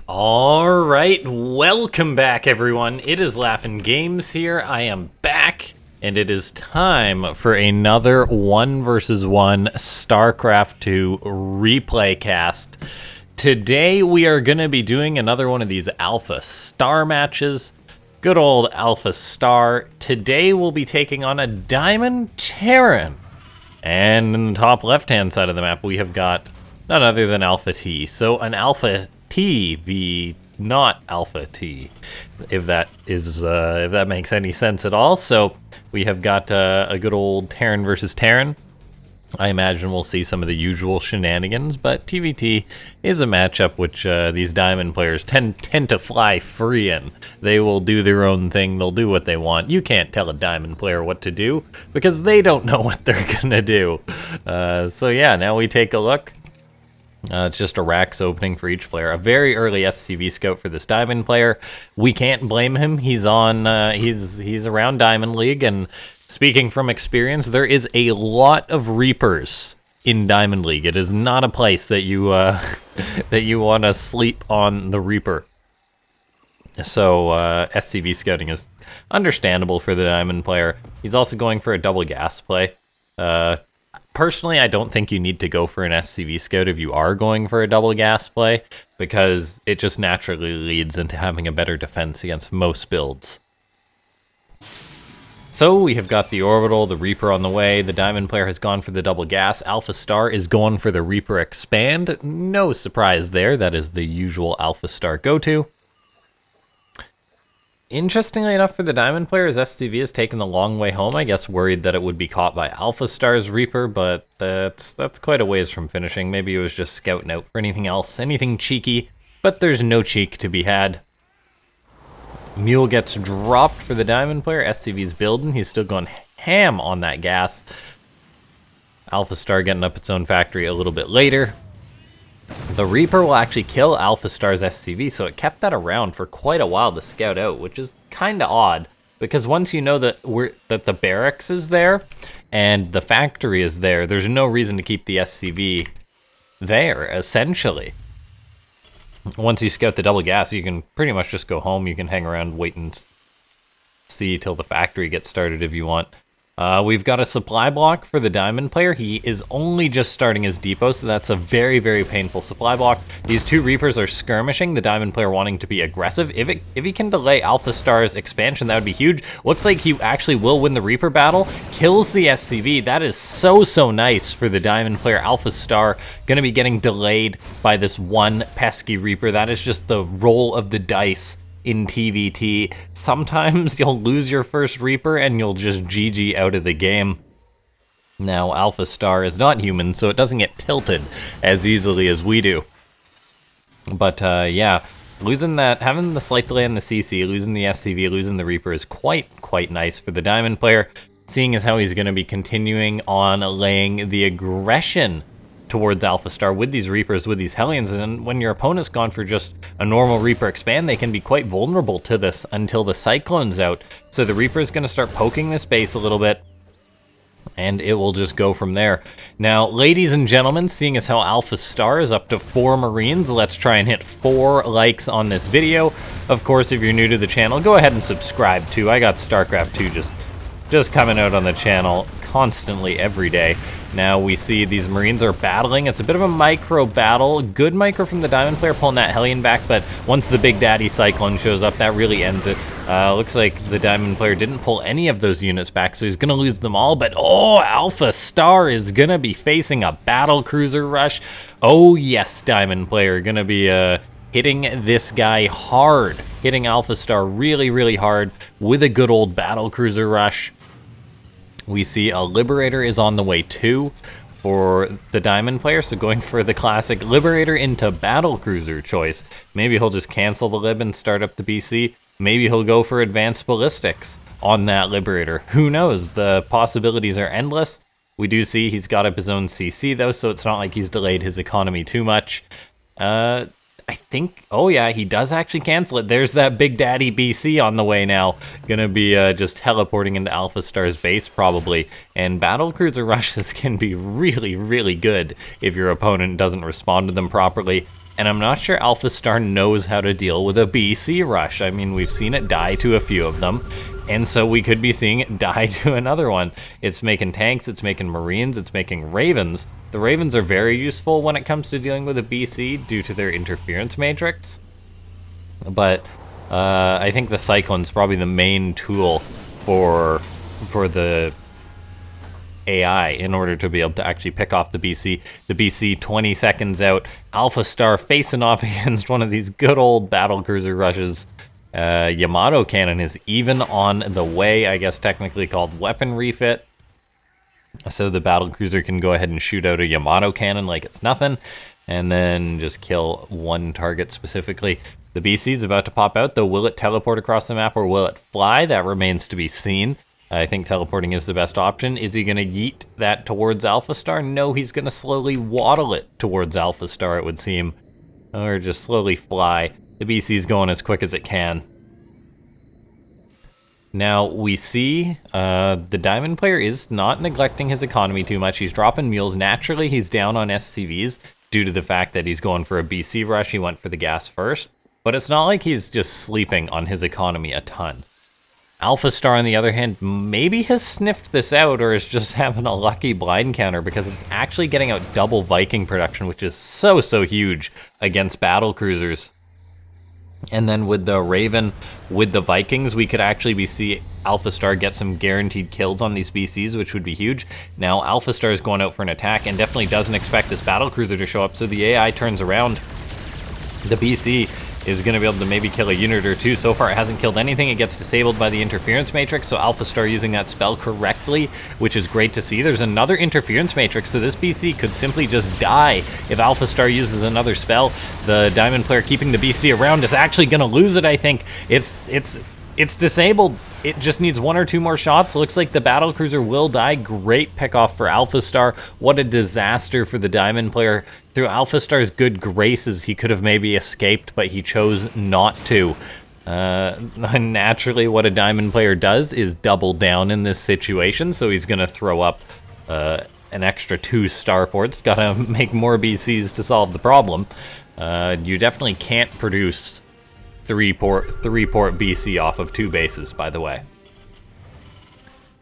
Alright, welcome back everyone. It is LaughNgamez here. I am back, and it is time for another 1 vs 1 Starcraft 2 replay cast. Today we are going to be doing another one of these AlphaStar matches. Good old AlphaStar. Today we'll be taking on a Diamond Terran. And in the top left-hand side of the map we have got none other than Alpha T. So an Alpha T v not Alpha T, if that makes any sense at all. So we have got a good old Terran versus Terran. I imagine we'll see some of the usual shenanigans, but TVT is a matchup which these Diamond players tend to fly free in. They will do their own thing, they'll do what they want. You can't tell a Diamond player what to do, because they don't know what they're gonna do. So yeah, now we take a look. It's just a racks opening for each player. A very early SCV scout for this Diamond player. We can't blame him. He's on. He's around Diamond League, and speaking from experience, there is a lot of Reapers in Diamond League. It is not a place that you that you want to sleep on the Reaper. So SCV scouting is understandable for the Diamond player. He's also going for a double gas play. Personally, I don't think you need to go for an SCV scout if you are going for a double gas play, because it just naturally leads into having a better defense against most builds. So we have got the Orbital, the Reaper on the way. The Diamond player has gone for the double gas. AlphaStar is going for the Reaper expand. No surprise there. That is the usual AlphaStar go-to. Interestingly enough for the Diamond players, SCV has taken the long way home. I guess worried that it would be caught by AlphaStar's Reaper, but that's quite a ways from finishing. Maybe it was just scouting out for anything else, anything cheeky, but there's no cheek to be had. Mule gets dropped for the Diamond player. SCV's building. He's still going ham on that gas. AlphaStar getting up its own factory a little bit later. The Reaper will actually kill AlphaStar's SCV, so it kept that around for quite a while to scout out, which is kind of odd, because once you know that the barracks is there and the factory is there, there's no reason to keep the SCV there, essentially. Once you scout the double gas, you can pretty much just go home. You can hang around, wait and see till the factory gets started if you want. We've got a supply block for the Diamond player. He is only just starting his depot, so that's a very, very painful supply block. These two Reapers are skirmishing, the Diamond player wanting to be aggressive. If he can delay AlphaStar's expansion, that would be huge. Looks like he actually will win the Reaper battle. Kills the SCV. That is so nice for the Diamond player. AlphaStar going to be getting delayed by this one pesky Reaper. That is just the roll of the dice in TVT. Sometimes you'll lose your first Reaper and you'll just GG out of the game. Now, AlphaStar is not human, so it doesn't get tilted as easily as we do. But yeah, losing that, having the slight delay on the CC, losing the SCV, losing the Reaper is quite nice for the Diamond player, seeing as how he's going to be continuing on laying the aggression towards AlphaStar with these Reapers, with these Hellions, and when your opponent's gone for just a normal Reaper expand, they can be quite vulnerable to this until the Cyclone's out. So the Reaper's going to start poking this base a little bit, and it will just go from there. Now, ladies and gentlemen, seeing as how AlphaStar is up to 4 Marines, let's try and hit 4 likes on this video. Of course, if you're new to the channel, go ahead and subscribe too. I got Starcraft 2 just coming out on the channel constantly every day. Now we see these Marines are battling. It's a bit of a micro battle. Good micro from the Diamond player pulling that Hellion back, but once the Big Daddy Cyclone shows up, that really ends it. Looks like the Diamond player didn't pull any of those units back, so he's going to lose them all. But oh, AlphaStar is going to be facing a Battlecruiser rush. Oh yes, Diamond player going to be hitting this guy hard. Hitting AlphaStar really hard with a good old Battlecruiser rush. We see a Liberator is on the way too for the Diamond player, so going for the classic Liberator into Battlecruiser choice. Maybe he'll just cancel the Lib and start up the BC. Maybe he'll go for Advanced Ballistics on that Liberator. Who knows? The possibilities are endless. We do see he's got up his own CC though, so it's not like he's delayed his economy too much. I think, oh yeah, he does actually cancel it. There's that Big Daddy BC on the way now. Gonna be just teleporting into AlphaStar's base probably. And Battlecruiser rushes can be really good if your opponent doesn't respond to them properly. and I'm not sure AlphaStar knows how to deal with a BC rush. I mean, we've seen it die to a few of them, and so we could be seeing it die to another one. It's making tanks, it's making Marines, it's making Ravens. The Ravens are very useful when it comes to dealing with a BC due to their interference matrix, but I think the Cyclone's probably the main tool for the AI in order to be able to actually pick off the BC. The BC 20 seconds out, AlphaStar facing off against one of these good old battlecruiser rushes. Yamato cannon is even on the way, I guess technically called weapon refit. So the battlecruiser can go ahead and shoot out a Yamato cannon like it's nothing, and then just kill one target specifically. The BC is about to pop out, though. Will it teleport across the map or will it fly? That remains to be seen. I think teleporting is the best option. Is he going to yeet that towards AlphaStar? No, he's going to slowly waddle it towards AlphaStar, it would seem. Or just slowly fly. The BC's going as quick as it can. Now, we see the Diamond player is not neglecting his economy too much. He's dropping mules. Naturally, he's down on SCVs due to the fact that he's going for a BC rush. He went for the gas first. But it's not like he's just sleeping on his economy a ton. AlphaStar, on the other hand, maybe has sniffed this out or is just having a lucky blind counter because it's actually getting out double Viking production, which is so huge against battlecruisers. And then with the Raven, with the Vikings, we could actually see AlphaStar get some guaranteed kills on these BCs, which would be huge. Now, AlphaStar is going out for an attack and definitely doesn't expect this battlecruiser to show up, so the AI turns around. The BC is going to be able to maybe kill a unit or two. So far, it hasn't killed anything. It gets disabled by the interference matrix, so AlphaStar using that spell correctly, which is great to see. There's another interference matrix, so this BC could simply just die if AlphaStar uses another spell. The Diamond player keeping the BC around is actually going to lose it, I think. It's disabled. It just needs one or two more shots. Looks like the battlecruiser will die. Great pickoff for AlphaStar. What a disaster for the Diamond player. Through AlphaStar's good graces, he could have maybe escaped, but he chose not to. Naturally, what a Diamond player does is double down in this situation, so he's going to throw up an extra 2 starports. Got to make more BCs to solve the problem. You definitely can't produce 3-port BC off of 2 bases, by the way.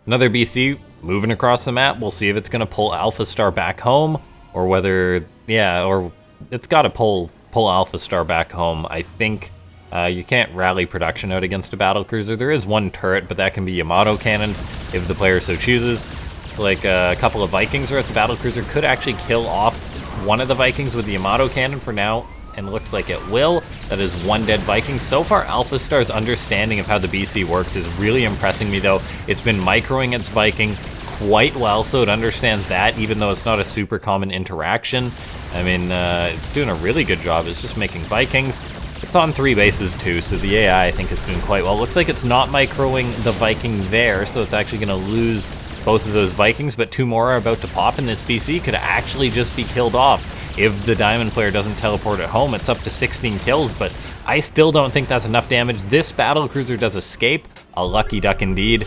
Another BC moving across the map. We'll see if it's going to pull AlphaStar back home, or whether, yeah, or it's got to pull AlphaStar back home. I think you can't rally production out against a battlecruiser. There is one turret, but that can be Yamato cannon if the player so chooses. So like a couple of Vikings are at the battlecruiser. Could actually kill off one of the Vikings with the Yamato cannon for now, and looks like it will. That is one dead Viking. So far, AlphaStar's understanding of how the BC works is really impressing me, though. It's been microing its Viking quite well, so it understands that, even though it's not a super common interaction. I mean, it's doing a really good job. It's just making Vikings. It's on 3 bases, too, so the AI, I think, is doing quite well. Looks like it's not microing the Viking there, so it's actually going to lose both of those Vikings, but 2 more are about to pop, and this BC could actually just be killed off. If the Diamond player doesn't teleport it home, it's up to 16 kills, but I still don't think that's enough damage. This battlecruiser does escape. A lucky duck indeed.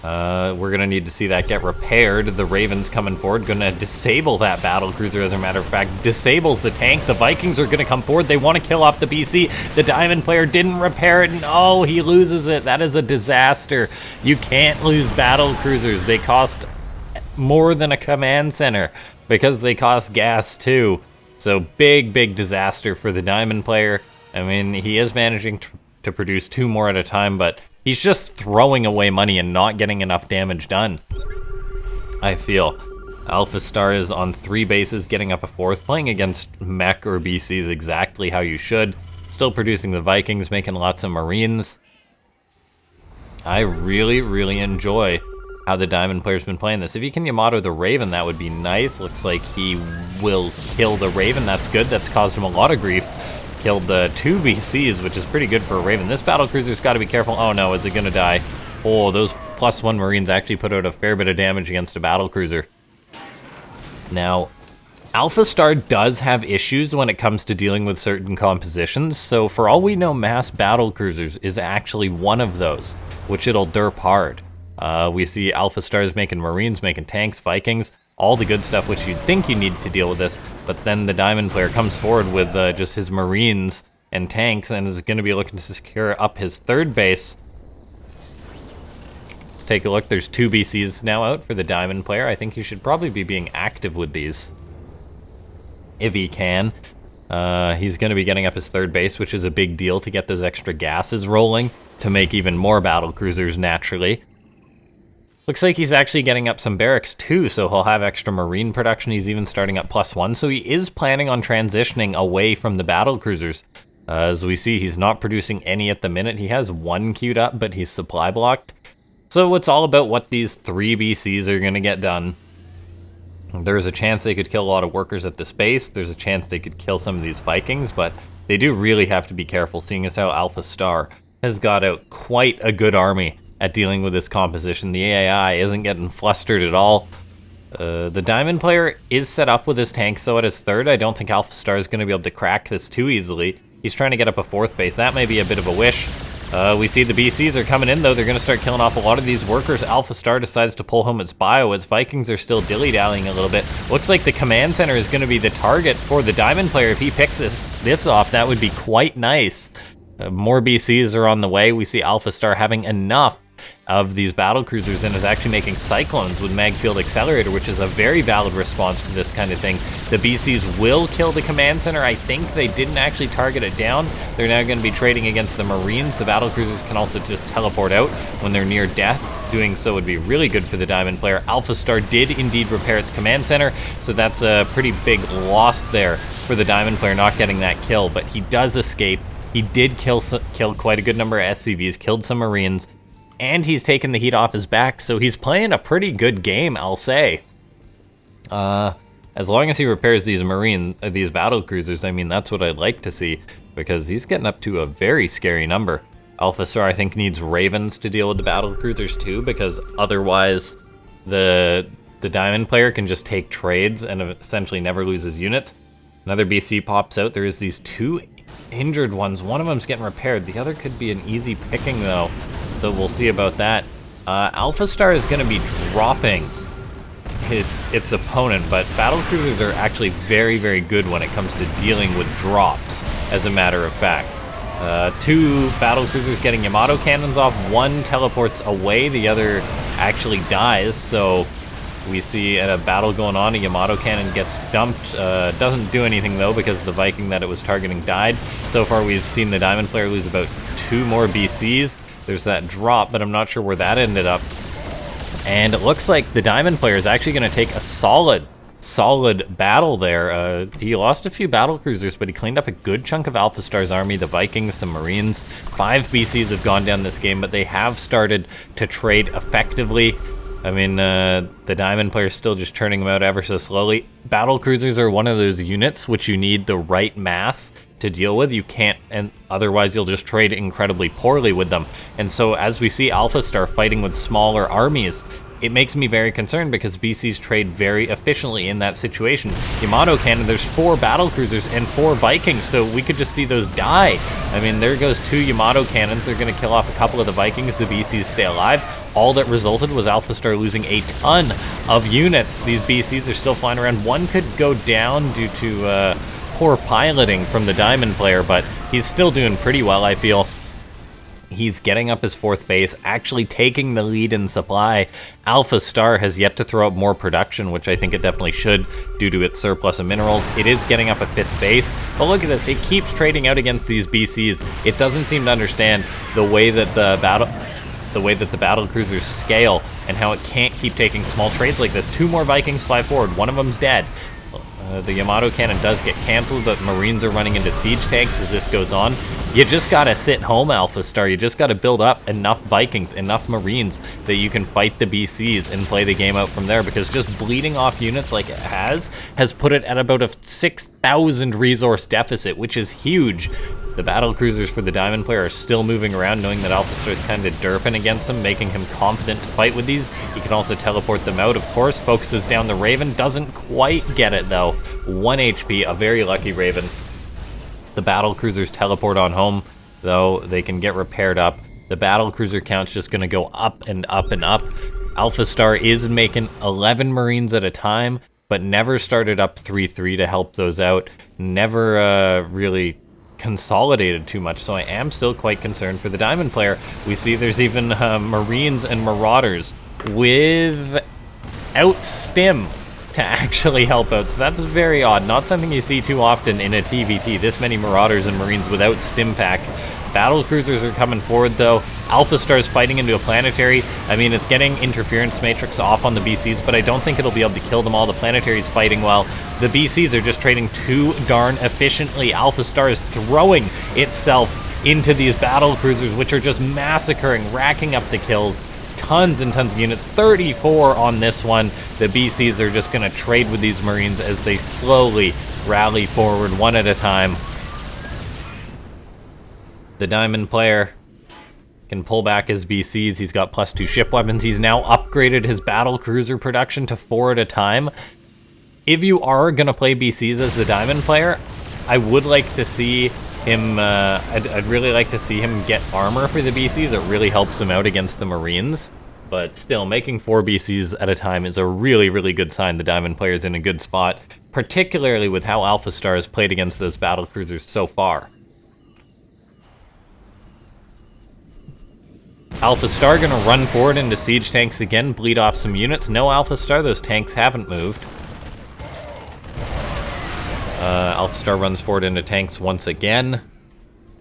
We're going to need to see that get repaired. The Raven's coming forward, going to disable that battlecruiser, as a matter of fact. Disables the tank. The Vikings are going to come forward. They want to kill off the BC. The Diamond player didn't repair it, and oh, he loses it. That is a disaster. You can't lose battlecruisers. They cost more than a command center, because they cost gas too. So big disaster for the Diamond player. I mean, he is managing to produce 2 more at a time, but he's just throwing away money and not getting enough damage done, I feel. AlphaStar is on 3 bases, getting up a 4th, playing against mech or BCs exactly how you should. Still producing the Vikings, making lots of Marines. I really enjoy how the Diamond player's been playing this. If he can Yamato the Raven, that would be nice. Looks like he will kill the Raven. That's good. That's caused him a lot of grief. Killed the 2 BCs, which is pretty good for a Raven. This battlecruiser's got to be careful. Oh no, is it going to die? Oh, those +1 Marines actually put out a fair bit of damage against a battlecruiser. Now, AlphaStar does have issues when it comes to dealing with certain compositions, so for all we know, mass battlecruisers is actually one of those, which it'll derp hard. We see AlphaStars making Marines, making tanks, Vikings. all the good stuff which you'd think you need to deal with this, but then the Diamond player comes forward with just his Marines and tanks and is going to be looking to secure up his third base. Let's take a look. There's 2 BCs now out for the Diamond player. I think he should probably be being active with these if he can. He's going to be getting up his third base, which is a big deal to get those extra gases rolling to make even more battlecruisers naturally. Looks like he's actually getting up some barracks too, so he'll have extra marine production. He's even starting up +1, so he is planning on transitioning away from the battlecruisers. As we see, he's not producing any at the minute. He has 1 queued up, but he's supply blocked. So it's all about what these 3 BCs are going to get done. There's a chance they could kill a lot of workers at this base. There's a chance they could kill some of these Vikings, but they do really have to be careful, seeing as how AlphaStar has got out quite a good army at dealing with this composition. The AI isn't getting flustered at all. The Diamond player is set up with his tanks, though, at his third. I don't think AlphaStar is going to be able to crack this too easily. He's trying to get up a 4th base. That may be a bit of a wish. We see the BCs are coming in, though. They're going to start killing off a lot of these workers. AlphaStar decides to pull home its bio as Vikings are still dilly-dallying a little bit. Looks like the command center is going to be the target for the Diamond player. If he picks this off, that would be quite nice. More BCs are on the way. We see AlphaStar having enough of these battlecruisers and is actually making cyclones with mag field accelerator, which is a very valid response to this kind of thing. The BCs will kill the command center. I think they didn't actually target it down. They're now going to be trading against the Marines. The battlecruisers can also just teleport out when they're near death. Doing so would be really good for the Diamond player. AlphaStar did indeed repair its command center, so that's a pretty big loss there for the Diamond player not getting that kill, but he does escape. He did kill quite a good number of SCVs, killed some Marines, and he's taken the heat off his back, so he's playing a pretty good game, I'll say. As long as he repairs these battlecruisers, I mean, that's what I'd like to see, because he's getting up to a very scary number. AlphaStar, I think, needs Ravens to deal with the battlecruisers too, because otherwise the Diamond player can just take trades and essentially never lose his units. Another BC pops out. There's these 2 injured ones. One of them's getting repaired. The other could be an easy picking, though. So we'll see about that. AlphaStar is going to be dropping its opponent, but battlecruisers are actually very, very good when it comes to dealing with drops, as a matter of fact. 2 battlecruisers getting Yamato cannons off. 1 teleports away, the other actually dies, so we see a battle going on. A Yamato cannon gets dumped. Doesn't do anything, though, because the Viking that it was targeting died. So far, we've seen the Diamond player lose about 2 more BCs. There's that drop, but I'm not sure where that ended up. And it looks like the Diamond player is actually going to take a solid battle there. He lost a few battlecruisers, but he cleaned up a good chunk of AlphaStar's army, the Vikings, some Marines. 5 BCs have gone down this game, but they have started to trade effectively. I mean, the Diamond player is still just churning them out ever so slowly. Battlecruisers are one of those units which you need the right mass to deal with. You can't, and otherwise you'll just trade incredibly poorly with them. And so as we see AlphaStar fighting with smaller armies, it makes me very concerned because BCs trade very efficiently in that situation. Yamato cannon, there's 4 battlecruisers and 4 Vikings, so we could just see those die. I mean, there goes 2 Yamato cannons. They're going to kill off a couple of the Vikings. The BCs stay alive. All that resulted was AlphaStar losing a ton of units. These BCs are still flying around. 1 could go down due to poor piloting from the Diamond player, but he's still doing pretty well, I feel. He's getting up his 4th base, actually taking the lead in supply. AlphaStar has yet to throw up more production, which I think it definitely should due to its surplus of minerals. It is getting up a 5th base, but look at this. It keeps trading out against these BCs. It doesn't seem to understand the way that the battlecruisers scale and how it can't keep taking small trades like this. 2 more Vikings fly forward. One of them's dead. The Yamato cannon does get canceled, but Marines are running into siege tanks as this goes on. You just gotta sit home, AlphaStar. You just gotta build up enough Vikings, enough Marines that you can fight the BCs and play the game out from there, because just bleeding off units like it has put it at about a 6,000 resource deficit, which is huge. The battlecruisers for the Diamond player are still moving around, knowing that AlphaStar is kind of derping against them, making him confident to fight with these. He can also teleport them out, of course. Focuses down the Raven, doesn't quite get it though. 1 HP, a very lucky Raven. The battlecruisers teleport on home, though they can get repaired up. The battlecruiser count's just going to go up and up and up. AlphaStar is making 11 Marines at a time, but never started up 3-3 to help those out. Never really consolidated too much, so I am still quite concerned for the Diamond player. We see there's even Marines and Marauders without stim to actually help out, so that's very odd. Not something you see too often in a TVT, this many Marauders and Marines without stim pack. Battlecruisers are coming forward though. AlphaStar's fighting into a planetary. I mean, it's getting interference matrix off on the BCs, but I don't think it'll be able to kill them all. The planetary's fighting well. The BCs are just trading too darn efficiently. AlphaStar is throwing itself into these battlecruisers, which are just massacring, racking up the kills. Tons and tons of units, 34 on this one. The BCs are just going to trade with these Marines as they slowly rally forward one at a time. The Diamond player can pull back his BCs. He's got +2 ship weapons. He's now upgraded his battle cruiser production to 4 at a time. If you are going to play BCs as the Diamond player, I would like to see him, I'd really like to see him get armor for the BCs. It really helps him out against the Marines. But still, making 4 BCs at a time is a really, really good sign the Diamond player's in a good spot, particularly with how AlphaStar has played against those battlecruisers so far. AlphaStar gonna run forward into siege tanks again, bleed off some units. No AlphaStar, those tanks haven't moved. AlphaStar runs forward into tanks once again.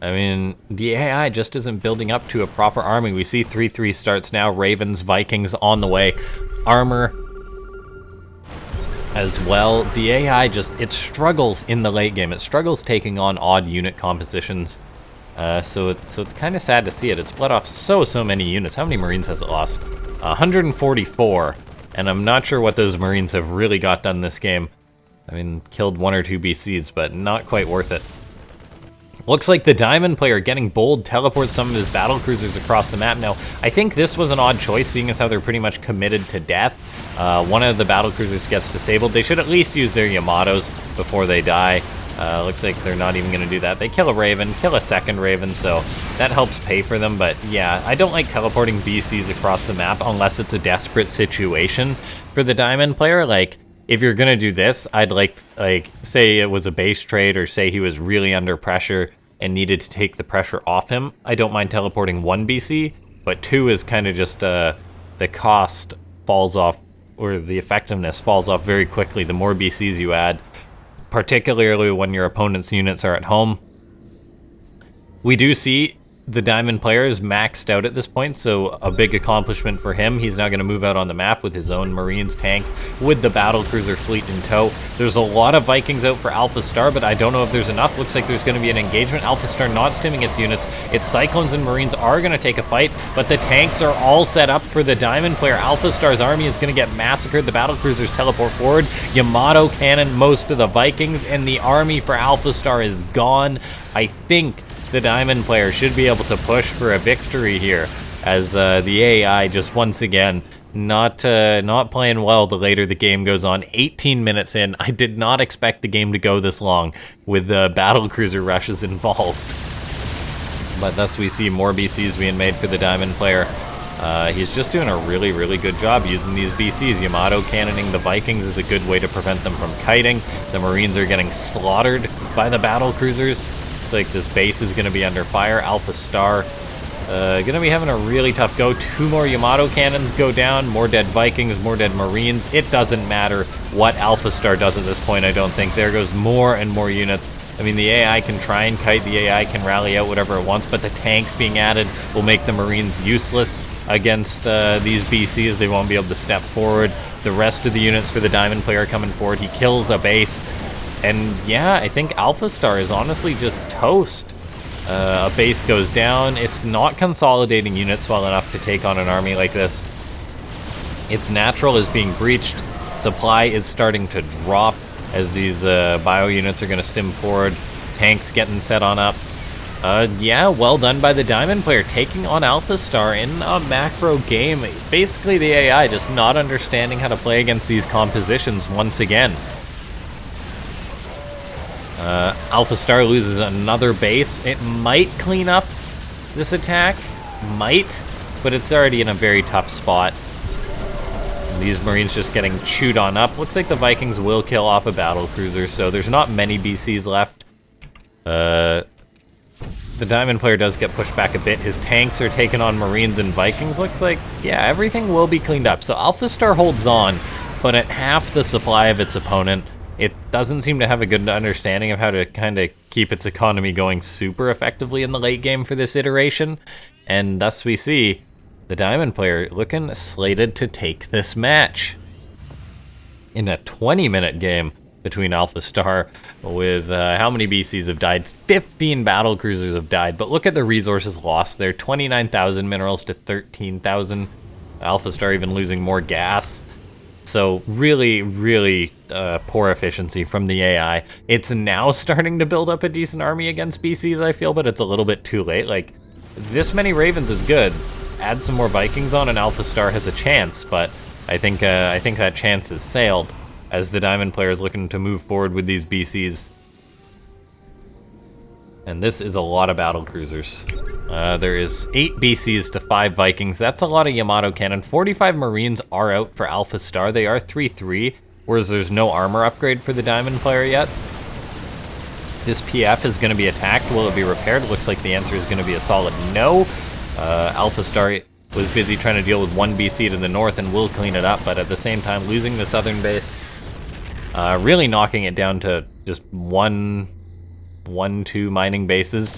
I mean, the AI just isn't building up to a proper army. We see 3-3 starts now, Ravens, Vikings on the way. Armor as well. The AI just, it struggles in the late game. It struggles taking on odd unit compositions. So it's kind of sad to see it. It's split off so many units. How many Marines has it lost? 144, and I'm not sure what those Marines have really got done this game. I mean, killed 1 or 2 BCs, but not quite worth it. Looks like the Diamond player getting bold teleports some of his battlecruisers across the map. Now, I think this was an odd choice, seeing as how they're pretty much committed to death. One of the battlecruisers gets disabled. They should at least use their Yamatos before they die. Looks like they're not even going to do that. They kill a Raven, kill a second Raven, so that helps pay for them. But yeah, I don't like teleporting BCs across the map unless it's a desperate situation for the Diamond player. Like, if you're going to do this, I'd like, say it was a base trade, or say he was really under pressure and needed to take the pressure off him. I don't mind teleporting 1 BC, but 2 is kind of just, the cost falls off, or the effectiveness falls off very quickly the more BCs you add, particularly when your opponent's units are at home. We do see the Diamond player is maxed out at this point, so a big accomplishment for him. He's now going to move out on the map with his own Marines, tanks, with the battlecruiser fleet in tow. There's a lot of Vikings out for AlphaStar, but I don't know if there's enough. Looks like there's going to be an engagement. AlphaStar not stimming its units. Its Cyclones and Marines are going to take a fight, but the tanks are all set up for the Diamond player. AlphaStar's army is going to get massacred. The battlecruisers teleport forward. Yamato cannon most of the Vikings, and the army for AlphaStar is gone. I think the Diamond player should be able to push for a victory here, as the AI just once again not playing well the later the game goes on. 18 minutes in, I did not expect the game to go this long with the battlecruiser rushes involved. But thus we see more BCs being made for the Diamond player. He's just doing a really, really good job using these BCs. Yamato cannoning the Vikings is a good way to prevent them from kiting. The Marines are getting slaughtered by the battlecruisers. Like this base is going to be under fire. AlphaStar going to be having a really tough go. 2 more Yamato cannons go down, more dead Vikings, more dead Marines. It doesn't matter what AlphaStar does at this point, I don't think. There goes more and more units. I mean, the AI can try and kite, the AI can rally out whatever it wants, but the tanks being added will make the Marines useless against these BCs. They won't be able to step forward. The rest of the units for the Diamond player coming forward. He kills a base. And yeah, I think AlphaStar is honestly just toast. A base goes down. It's not consolidating units well enough to take on an army like this. Its natural is being breached. Supply is starting to drop as these bio units are going to stim forward. Tanks getting set on up. Yeah, well done by the Diamond player, taking on AlphaStar in a macro game. Basically the AI just not understanding how to play against these compositions once again. AlphaStar loses another base. It might clean up this attack, but it's already in a very tough spot. These Marines just getting chewed on up. Looks like the Vikings will kill off a battlecruiser, so there's not many BCs left. The Diamond player does get pushed back a bit. His tanks are taking on Marines and Vikings. Looks like, yeah, everything will be cleaned up. So AlphaStar holds on, but at half the supply of its opponent. It doesn't seem to have a good understanding of how to kind of keep its economy going super effectively in the late game for this iteration. And thus we see the Diamond player looking slated to take this match in a 20-minute game between AlphaStar with how many BCs have died? 15 battlecruisers have died, but look at the resources lost there. 29,000 minerals to 13,000. AlphaStar even losing more gas. So really, really poor efficiency from the AI. It's now starting to build up a decent army against BCs, I feel, but it's a little bit too late. Like, this many Ravens is good. Add some more Vikings on and AlphaStar has a chance, but I think that chance has sailed as the Diamond player is looking to move forward with these BCs. And this is a lot of battlecruisers. There is 8 BCs to 5 Vikings. That's a lot of Yamato cannon. 45 Marines are out for AlphaStar. They are 3-3, whereas there's no armor upgrade for the Diamond player yet. This PF is going to be attacked. Will it be repaired? Looks like the answer is going to be a solid no. AlphaStar was busy trying to deal with 1 BC to the north and will clean it up, but at the same time losing the southern base. Really knocking it down to just 1-2 mining bases.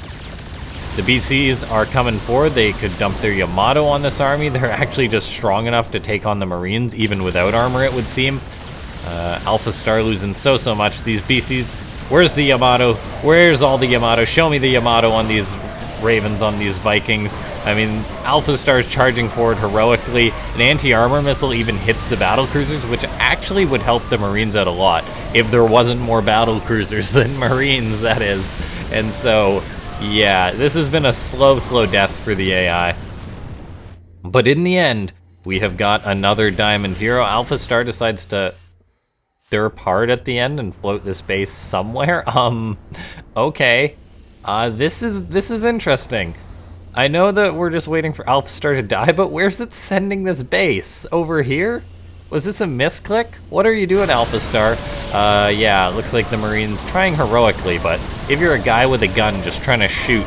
The BCs are coming forward. They could dump their Yamato on this army. They're actually just strong enough to take on the Marines, even without armor, it would seem. AlphaStar losing so much. These BCs, where's the Yamato? Where's all the Yamato? Show me the Yamato on these Ravens, on these Vikings. I mean, AlphaStar is charging forward heroically. An anti-armor missile even hits the battlecruisers, which actually would help the Marines out a lot if there wasn't more battlecruisers than Marines, that is. And so, yeah, this has been a slow death for the AI. But in the end, we have got another Diamond hero. AlphaStar decides to derp hard at the end and float this base somewhere. Okay. This is interesting. I know that we're just waiting for AlphaStar to die, but where's it sending this base? Over here? Was this a misclick? What are you doing, AlphaStar? Yeah, looks like the Marines trying heroically, but if you're a guy with a gun just trying to shoot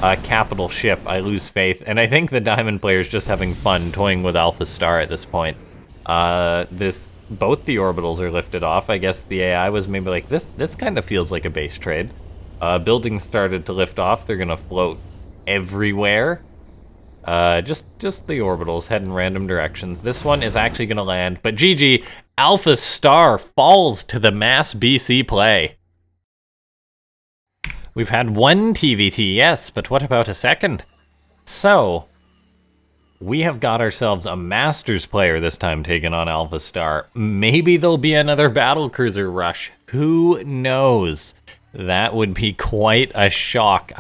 a capital ship, I lose faith. And I think the Diamond player's just having fun toying with AlphaStar at this point. Both the orbitals are lifted off. I guess the AI was maybe like, this kind of feels like a base trade. Buildings started to lift off. They're gonna float everywhere. Just the orbitals head in random directions. This one is actually gonna land, but GG, AlphaStar falls to the mass BC play. We've had 1 TVT, yes, but what about a second? So, we have got ourselves a Masters player this time taking on AlphaStar. Maybe there'll be another battlecruiser rush. Who knows? That would be quite a shock.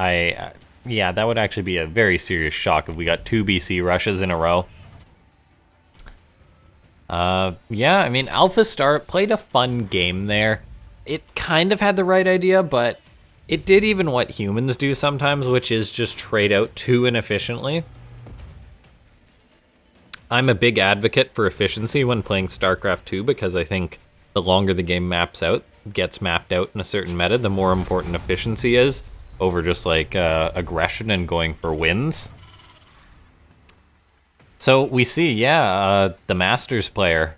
Yeah, that would actually be a very serious shock if we got 2 BC rushes in a row. Yeah, I mean, AlphaStar played a fun game there. It kind of had the right idea, but it did even what humans do sometimes, which is just trade out too inefficiently. I'm a big advocate for efficiency when playing Starcraft 2 because I think the longer the game gets mapped out in a certain meta, the more important efficiency is over just like aggression and going for wins. So we see, yeah, the Masters player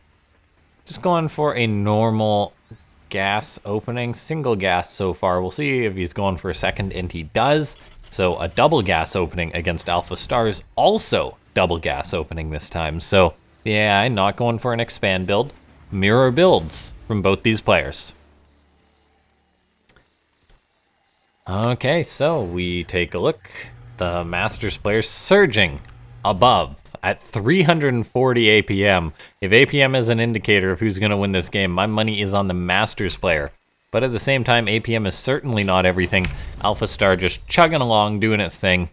just going for a normal gas opening, single gas so far. We'll see if he's going for a second, and he does. So a double gas opening against AlphaStar's also double gas opening this time. So yeah, not going for an expand build. Mirror builds from both these players. Okay, so we take a look. The Masters player surging above at 340 APM. If APM is an indicator of who's going to win this game, my money is on the Masters player. But at the same time, APM is certainly not everything. AlphaStar just chugging along, doing its thing.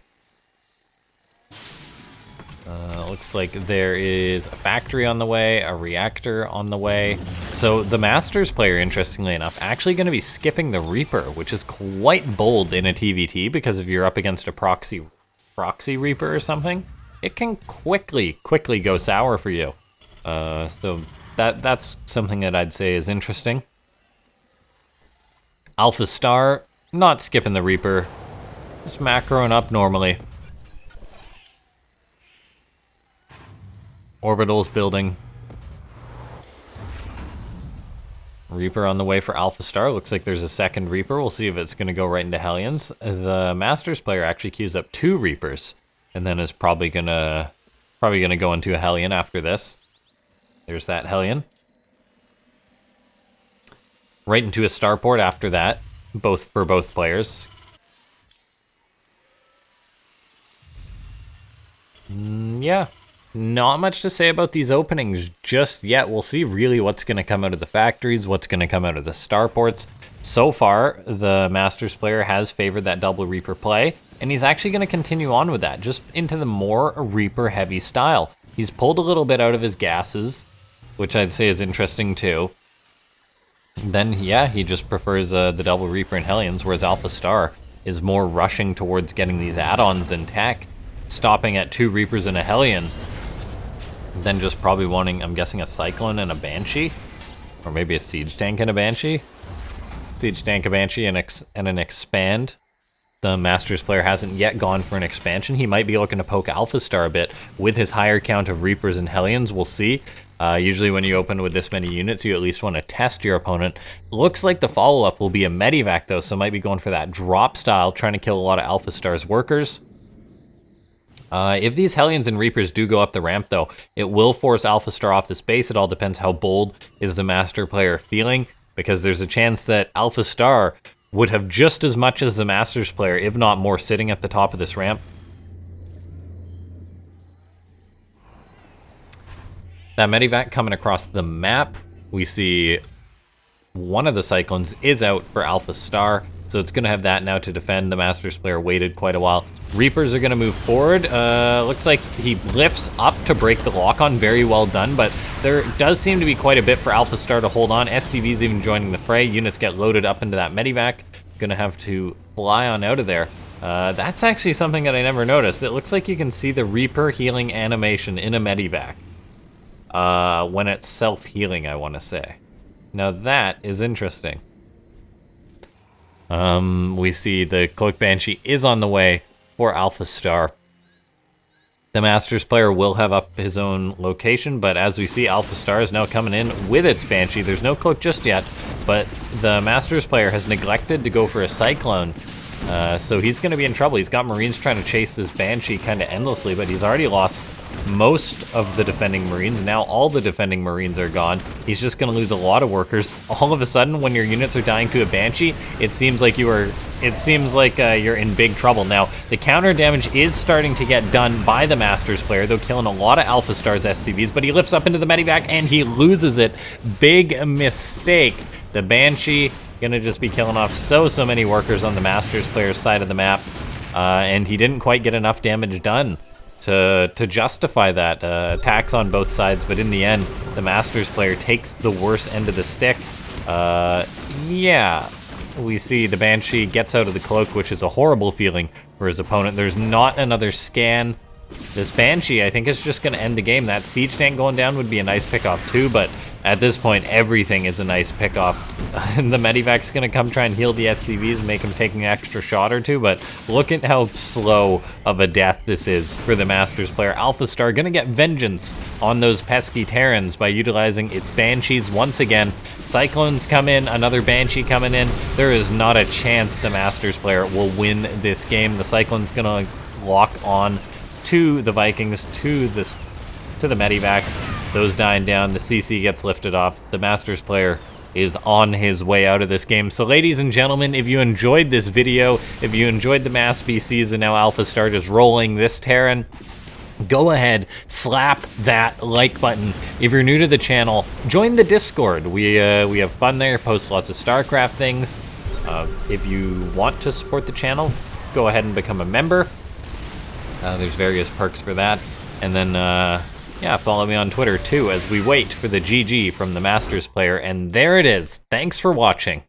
Looks like there is a factory on the way, a reactor on the way. So the Masters player, interestingly enough, actually going to be skipping the Reaper, which is quite bold in a TVT, because if you're up against a proxy Reaper or something, it can quickly go sour for you. So that's something that I'd say is interesting. AlphaStar, not skipping the Reaper, just macroing up normally. Orbital's building. Reaper on the way for AlphaStar. Looks like there's a second Reaper. We'll see if it's going to go right into Hellions. The Masters player actually queues up 2 Reapers, and then is probably gonna go into a Hellion after this. There's that Hellion. Right into a starport after that, for both players. Yeah. Not much to say about these openings just yet. We'll see really what's going to come out of the factories, what's going to come out of the starports. So far, the Masters player has favored that double Reaper play, and he's actually going to continue on with that, just into the more Reaper-heavy style. He's pulled a little bit out of his gases, which I'd say is interesting too. Then, yeah, he just prefers the double Reaper and Hellions, whereas AlphaStar is more rushing towards getting these add-ons in tech, stopping at 2 Reapers and a Hellion. Then just probably wanting, I'm guessing, a Cyclone and a Banshee? Or maybe a Siege Tank and a Banshee? Siege Tank, a Banshee, and an Expand. The Masters player hasn't yet gone for an expansion. He might be looking to poke AlphaStar a bit with his higher count of Reapers and Hellions. We'll see. Usually when you open with this many units, you at least want to test your opponent. Looks like the follow-up will be a Medivac, though, so might be going for that drop style, trying to kill a lot of AlphaStar's workers. If these Hellions and Reapers do go up the ramp, though, it will force AlphaStar off this base. It all depends how bold is the Master player feeling, because there's a chance that AlphaStar would have just as much as the Masters player, if not more, sitting at the top of this ramp. That Medivac coming across the map, we see one of the Cyclones is out for AlphaStar. So it's going to have that now to defend. The Masters player waited quite a while. Reapers are going to move forward. Looks like he lifts up to break the lock-on. Very well done, but there does seem to be quite a bit for AlphaStar to hold on. SCV's even joining the fray. Units get loaded up into that Medivac. Going to have to fly on out of there. That's actually something that I never noticed. It looks like you can see the Reaper healing animation in a Medivac. When it's self-healing, I want to say. Now that is interesting. We see the Cloak Banshee is on the way for AlphaStar. The Masters player will have up his own location, but as we see, AlphaStar is now coming in with its Banshee. There's no Cloak just yet, but the Masters player has neglected to go for a Cyclone, so he's going to be in trouble. He's got Marines trying to chase this Banshee kind of endlessly, but he's already lost most of the defending Marines. Now all the defending Marines are gone. He's just going to lose a lot of workers. All of a sudden, when your units are dying to a Banshee, it seems like you're in big trouble. Now, the counter damage is starting to get done by the Masters player, though killing a lot of AlphaStar's SCVs, but he lifts up into the Medivac and he loses it. Big mistake. The Banshee gonna just be killing off so many workers on the Masters player's side of the map, and he didn't quite get enough damage done to justify that. Attacks on both sides, but in the end, the Masters player takes the worst end of the stick. Yeah, we see the Banshee gets out of the cloak, which is a horrible feeling for his opponent. There's not another scan. This Banshee, I think, is just going to end the game. That Siege Tank going down would be a nice pickoff too, but at this point, everything is a nice pickoff. The Medivac's going to come try and heal the SCVs and make him take an extra shot or two, but look at how slow of a death this is for the Masters player. AlphaStar going to get vengeance on those pesky Terrans by utilizing its Banshees once again. Cyclones come in, another Banshee coming in. There is not a chance the Masters player will win this game. The Cyclone's going to lock on to the Vikings, to the Medivac. Those dying down, the CC gets lifted off. The Masters player is on his way out of this game. So ladies and gentlemen, if you enjoyed this video, if you enjoyed the mass PCs and now AlphaStar just rolling this Terran, go ahead, slap that like button. If you're new to the channel, join the Discord. We have fun there, post lots of Starcraft things. If you want to support the channel, go ahead and become a member. There's various perks for that. And then, yeah, follow me on Twitter too as we wait for the GG from the Masters player. And there it is. Thanks for watching.